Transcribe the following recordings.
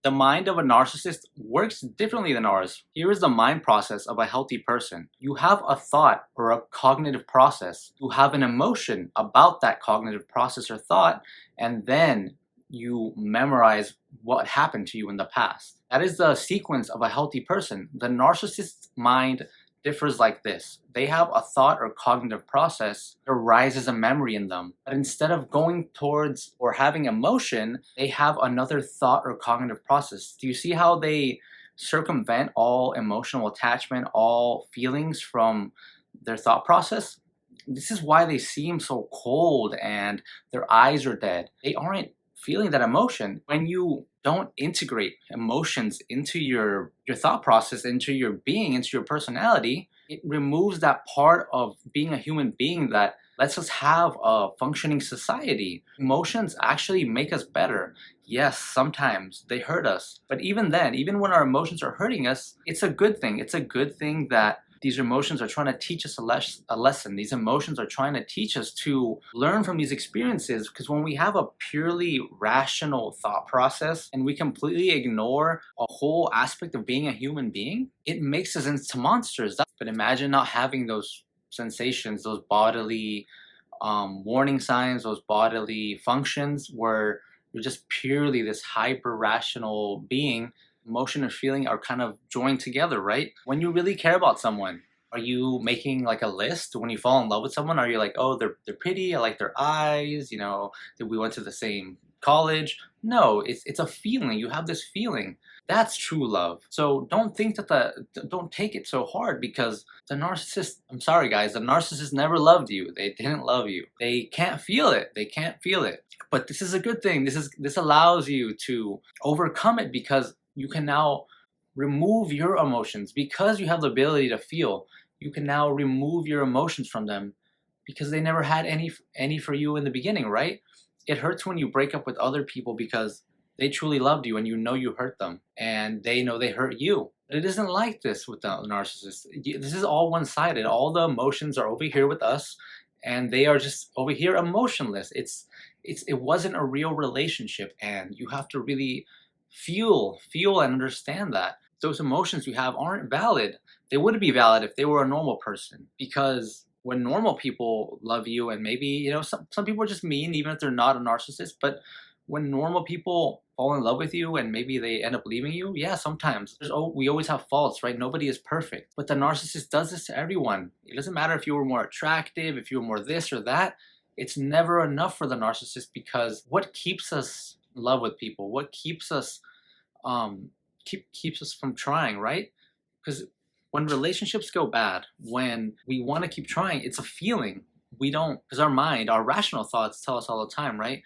The mind of a narcissist works differently than ours. Here is the mind process of a healthy person. You have a thought or a cognitive process. You have an emotion about that cognitive process or thought, and then you memorize what happened to you in the past. That is the sequence of a healthy person. The narcissist's mind differs like this. They have a thought or cognitive process. There arises a memory in them. But instead of going towards or having emotion, they have another thought or cognitive process. Do you see how they circumvent all emotional attachment, all feelings from their thought process? This is why they seem so cold and their eyes are dead. They aren't feeling that emotion. When you don't integrate emotions into your thought process, into your being, into your personality, it removes that part of being a human being that lets us have a functioning society. Emotions actually make us better. Yes, sometimes they hurt us, but even then, even when our emotions are hurting us, it's a good thing. It's a good thing that these emotions are trying to teach us a lesson. These emotions are trying to teach us to learn from these experiences, because when we have a purely rational thought process and we completely ignore a whole aspect of being a human being, it makes us into monsters. But imagine not having those sensations, those bodily warning signs, those bodily functions where you're just purely this hyper rational being. Emotion and feeling are kind of joined together, right? When you really care about someone, are you making like a list? When you fall in love with someone, are you like, oh, they're pretty, I like their eyes, that we went to the same college? No, it's a feeling. You have this feeling. That's true love. So don't think that don't take it so hard, because the narcissist, I'm sorry guys, the narcissist never loved you. They didn't love you. They can't feel it. They can't feel it. But this is a good thing. This allows you to overcome it, because you can now remove your emotions. Because you have the ability to feel, you can now remove your emotions from them, because they never had any for you in the beginning, right? It hurts when you break up with other people because they truly loved you and you know you hurt them and they know they hurt you. But it isn't like this with the narcissist. This is all one-sided. All the emotions are over here with us and they are just over here emotionless. It wasn't a real relationship, and you have to really feel and understand that those emotions you have aren't valid. They wouldn't be valid if they were a normal person, because when normal people love you, and maybe some people are just mean even if they're not a narcissist, but when normal people fall in love with you and maybe they end up leaving you, yeah, sometimes we always have faults, right? Nobody is perfect, but the narcissist does this to everyone. It doesn't matter if you were more attractive, if you were more this or that. It's never enough for the narcissist, because what keeps us in love with people, what keeps us um keeps us from trying, right? Because when relationships go bad, when we want to keep trying, it's a feeling. We don't, because our mind, our rational thoughts tell us all the time, right?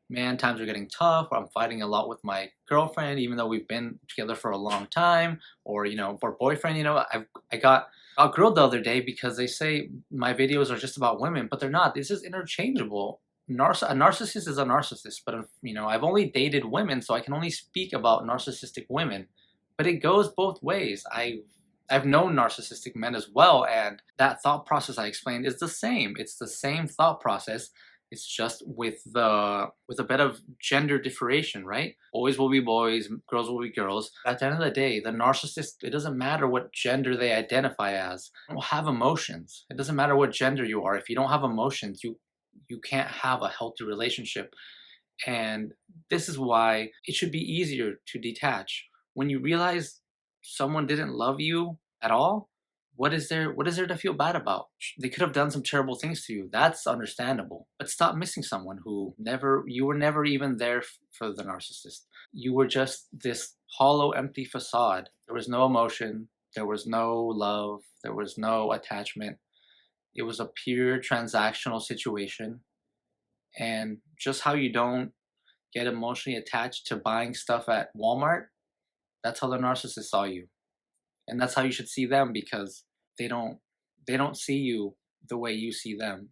Man, times are getting tough, or I'm fighting a lot with my girlfriend even though we've been together for a long time, or for boyfriend. I got grilled the other day because they say my videos are just about women, but they're not. This is interchangeable. A narcissist is a narcissist, but I've only dated women, so I can only speak about narcissistic women. But it goes both ways. I've known narcissistic men as well, and that thought process I explained is the same. It's the same thought process. It's just with a bit of gender differentiation, right? Boys will be boys, girls will be girls. At the end of the day, the narcissist, it doesn't matter what gender they identify as. They don't have emotions. It doesn't matter what gender you are. If you don't have emotions, you can't have a healthy relationship. And this is why it should be easier to detach. When you realize someone didn't love you at all, what is there to feel bad about? They could have done some terrible things to you. That's understandable. But stop missing someone who never you were never even there for the narcissist. You were just this hollow, empty facade. There was no emotion, there was no love, there was no attachment. It was a pure transactional situation. And just how you don't get emotionally attached to buying stuff at Walmart, that's how the narcissist saw you. And that's how you should see them, because they don't they don't see you the way you see them.